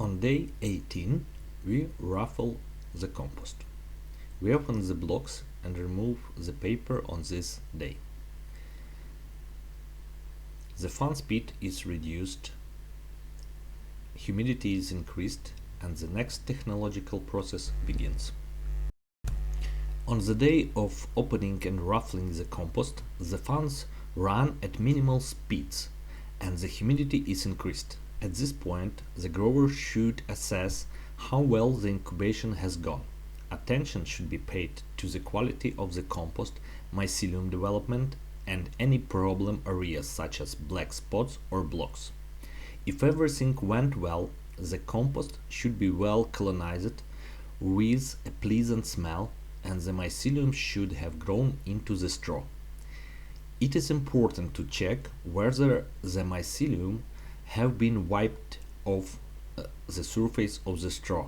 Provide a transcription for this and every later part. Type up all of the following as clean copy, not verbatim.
On day 18, we ruffle the compost. We open the blocks and remove the paper on this day. The fan speed is reduced, humidity is increased, and the next technological process begins. On the day of opening and ruffling the compost, the fans run at minimal speeds and the humidity is increased. At this point, the grower should assess how well the incubation has gone. Attention should be paid to the quality of the compost, mycelium development, and any problem areas such as black spots or blocks. If everything went well, the compost should be well colonized with a pleasant smell, and the mycelium should have grown into the straw. It is important to check whether the mycelium have been wiped off the surface of the straw.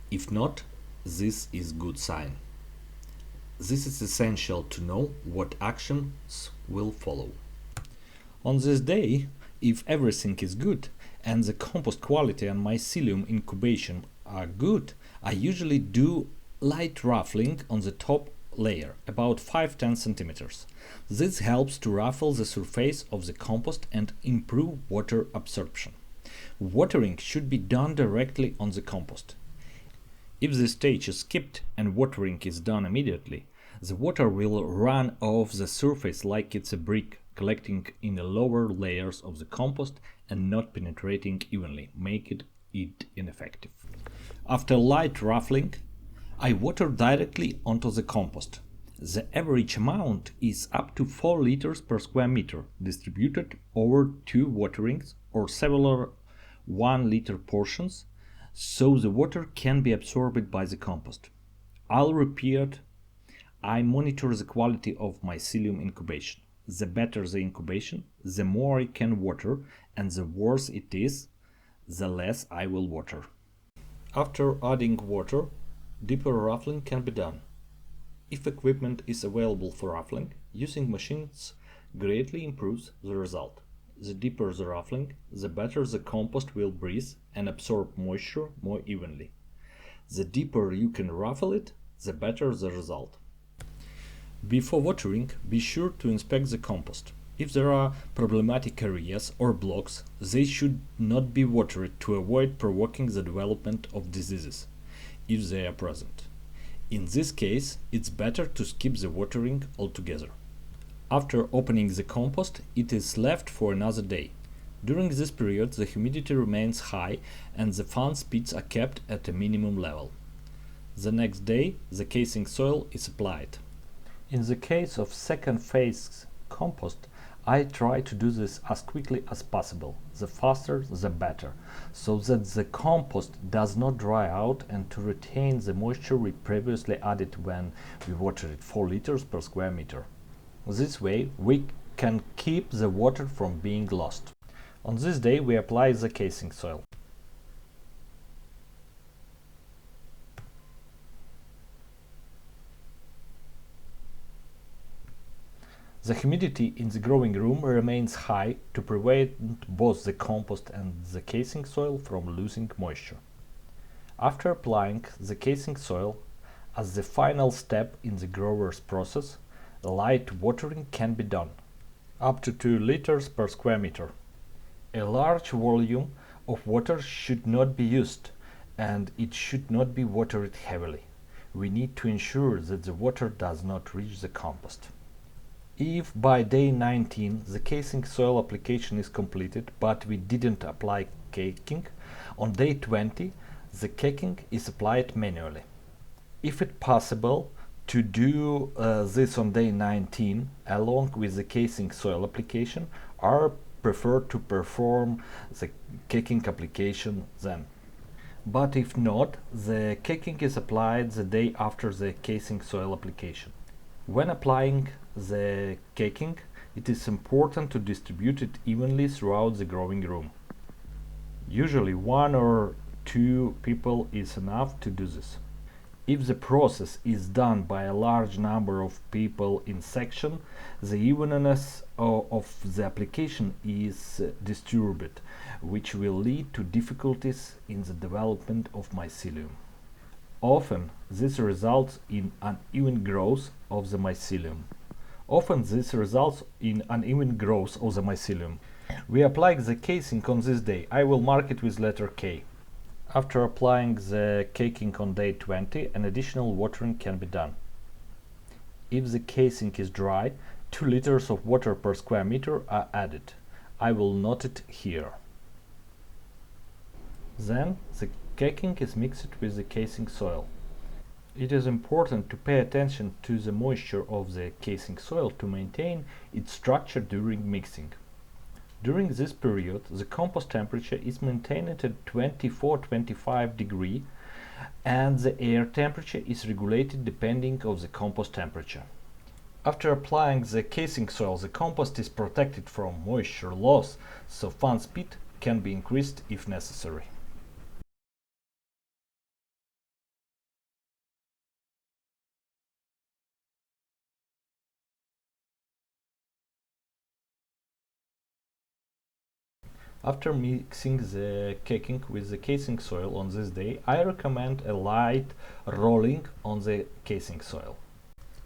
If not, this is good sign. This is essential to know what actions will follow. On this day, if everything is good and the compost quality and mycelium incubation are good, I usually do light ruffling on the top layer, about 5-10 centimeters. This helps to ruffle the surface of the compost and improve water absorption. Watering should be done directly on the compost. If this stage is skipped and watering is done immediately, the water will run off the surface like it's a brick, collecting in the lower layers of the compost and not penetrating evenly, making it ineffective. After light ruffling, I water directly onto the compost. The average amount is up to 4 liters per square meter, distributed over 2 waterings or several 1 liter portions, so the water can be absorbed by the compost. I'll repeat, I monitor the quality of mycelium incubation. The better the incubation, the more I can water, and the worse it is, the less I will water. After adding water, deeper ruffling can be done. If equipment is available for ruffling, using machines greatly improves the result. The deeper the ruffling, the better the compost will breathe and absorb moisture more evenly. The deeper you can ruffle it, the better the result. Before watering, be sure to inspect the compost. If there are problematic areas or blocks, they should not be watered to avoid provoking the development of diseases, if they are present. In this case, it's better to skip the watering altogether. After opening the compost, it is left for another day. During this period, the humidity remains high and the fan speeds are kept at a minimum level. The next day, the casing soil is applied. In the case of second phase compost, I try to do this as quickly as possible, the faster the better, so that the compost does not dry out and to retain the moisture we previously added when we watered it 4 liters per square meter. This way we can keep the water from being lost. On this day we apply the casing soil. The humidity in the growing room remains high to prevent both the compost and the casing soil from losing moisture. After applying the casing soil, as the final step in the grower's process, light watering can be done, up to 2 liters per square meter. A large volume of water should not be used, and it should not be watered heavily. We need to ensure that the water does not reach the compost. If by day 19 the casing soil application is completed but we didn't apply caking, on day 20 the caking is applied manually. If it's possible to do this on day 19 along with the casing soil application, I prefer to perform the caking application then. But if not, the caking is applied the day after the casing soil application. When applying the caking, it is important to distribute it evenly throughout the growing room. Usually 1 or 2 people is enough to do this. If the process is done by a large number of people in section, the evenness of the application is disturbed, which will lead to difficulties in the development of mycelium. Often this results in uneven growth of the mycelium. We apply the casing on this day. I will mark it with letter K. After applying the caking on day 20, an additional watering can be done. If the casing is dry, 2 liters of water per square meter are added. I will note it here. Then the caking is mixed with the casing soil. It is important to pay attention to the moisture of the casing soil to maintain its structure during mixing. During this period, the compost temperature is maintained at 24-25 degrees and the air temperature is regulated depending on the compost temperature. After applying the casing soil, the compost is protected from moisture loss, so fan speed can be increased if necessary. After mixing the caking with the casing soil on this day, I recommend a light rolling on the casing soil.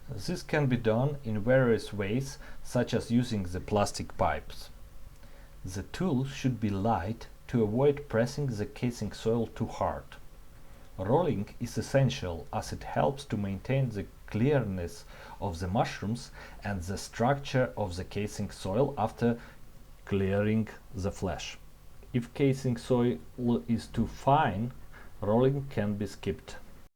This can be done in various ways, such as using the plastic pipes. The tool should be light to avoid pressing the casing soil too hard. Rolling is essential as it helps to maintain the clearness of the mushrooms and the structure of the casing soil after clearing the flesh. If casing soil is too fine, rolling can be skipped.